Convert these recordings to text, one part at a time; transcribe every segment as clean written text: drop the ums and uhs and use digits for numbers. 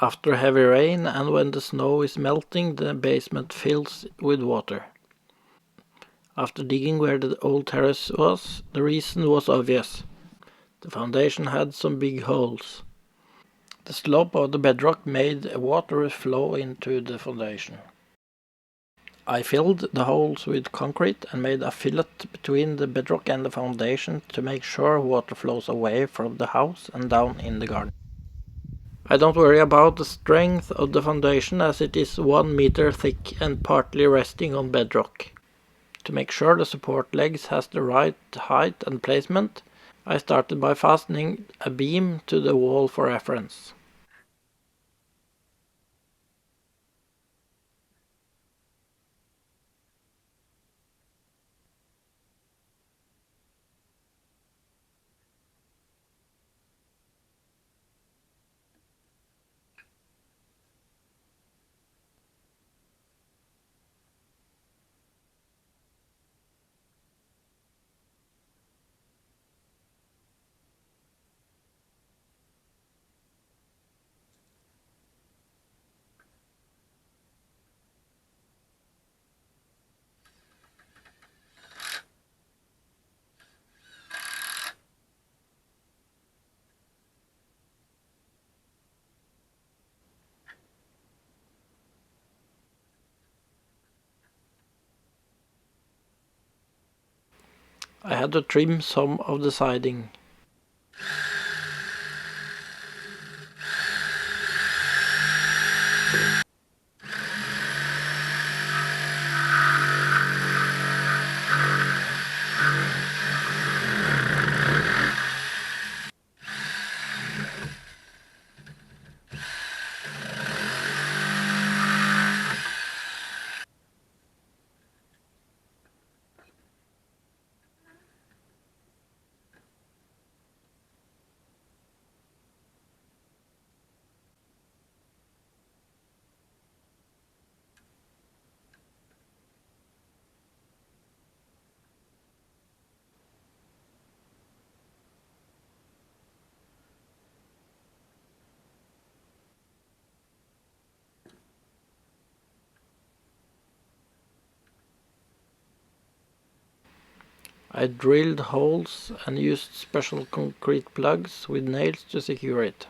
After heavy rain and when the snow is melting, the basement fills with water. After digging where the old terrace was, the reason was obvious. The foundation had some big holes. The slope of the bedrock made water flow into the foundation. I filled the holes with concrete and made a fillet between the bedrock and the foundation to make sure water flows away from the house and down in the garden. I don't worry about the strength of the foundation as it is 1 meter thick and partly resting on bedrock. To make sure the support legs has the right height and placement, I started by fastening a beam to the wall for reference. I had to trim some of the siding. I drilled holes and used special concrete plugs with nails to secure it.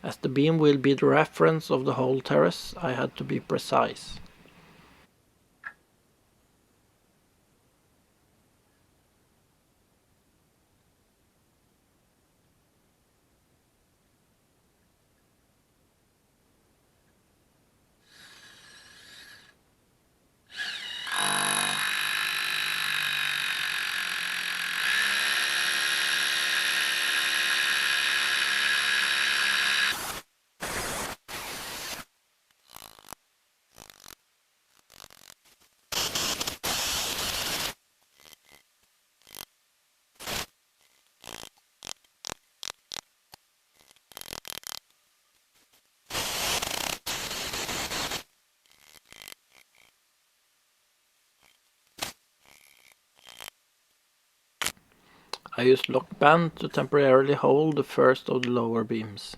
As the beam will be the reference of the whole terrace, I had to be precise. I used lock band to temporarily hold the first of the lower beams.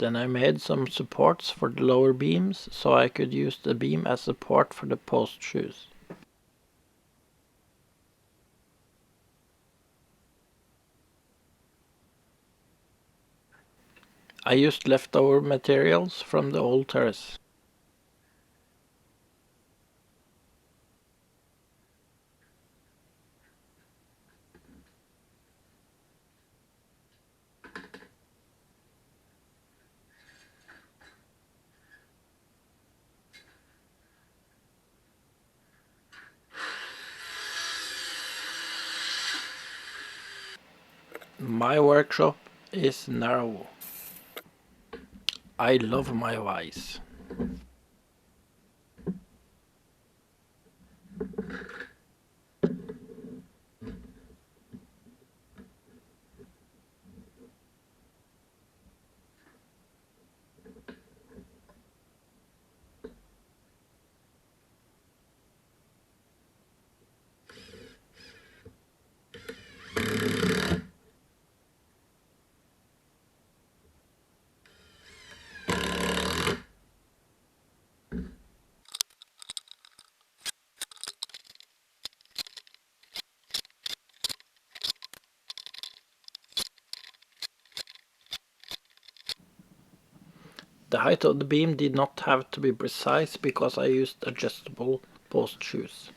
Then I made some supports for the lower beams so I could use the beam as support for the post shoes. I used leftover materials from the old terrace. My workshop is narrow. I love my vice. The height of the beam did not have to be precise because I used adjustable post shoes.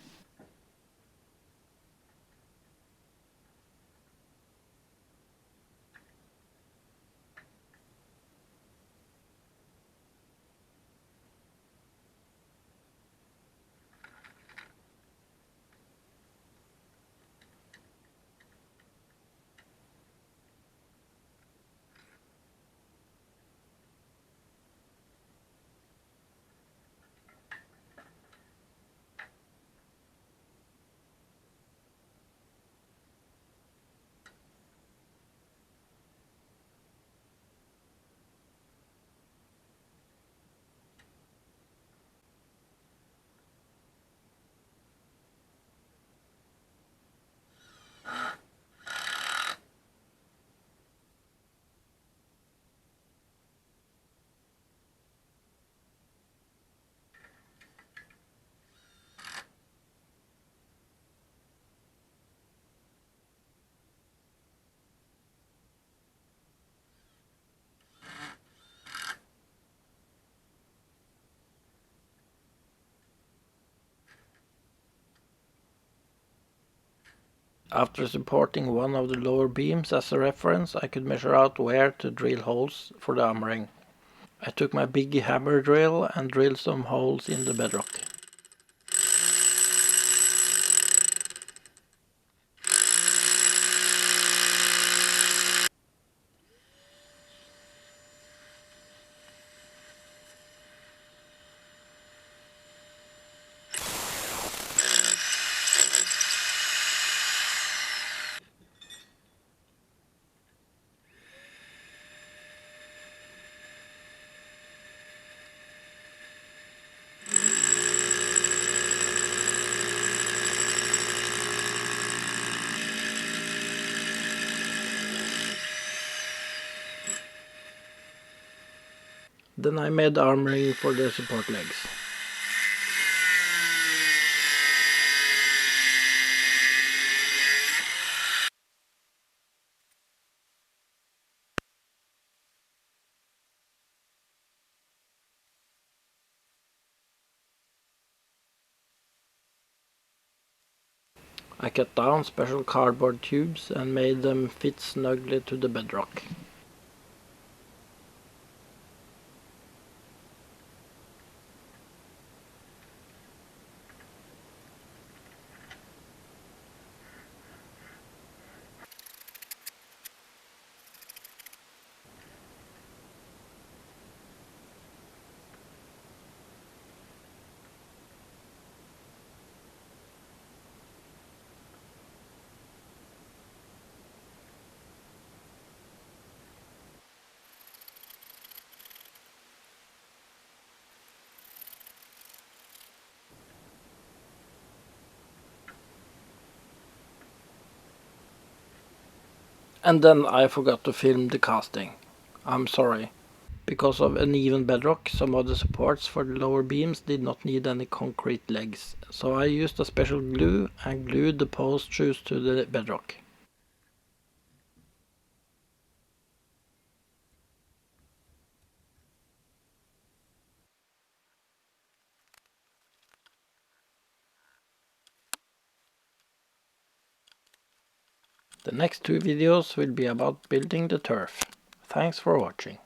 After supporting one of the lower beams as a reference, I could measure out where to drill holes for the armoring. I took my big hammer drill and drilled some holes in the bedrock. Then I made armoring for the support legs. I cut down special cardboard tubes and made them fit snugly to the bedrock. And then I forgot to film the casting. I'm sorry. Because of uneven bedrock, some of the supports for the lower beams did not need any concrete legs, so I used a special glue and glued the post shoes to the bedrock. The next two videos will be about building the turf. Thanks for watching.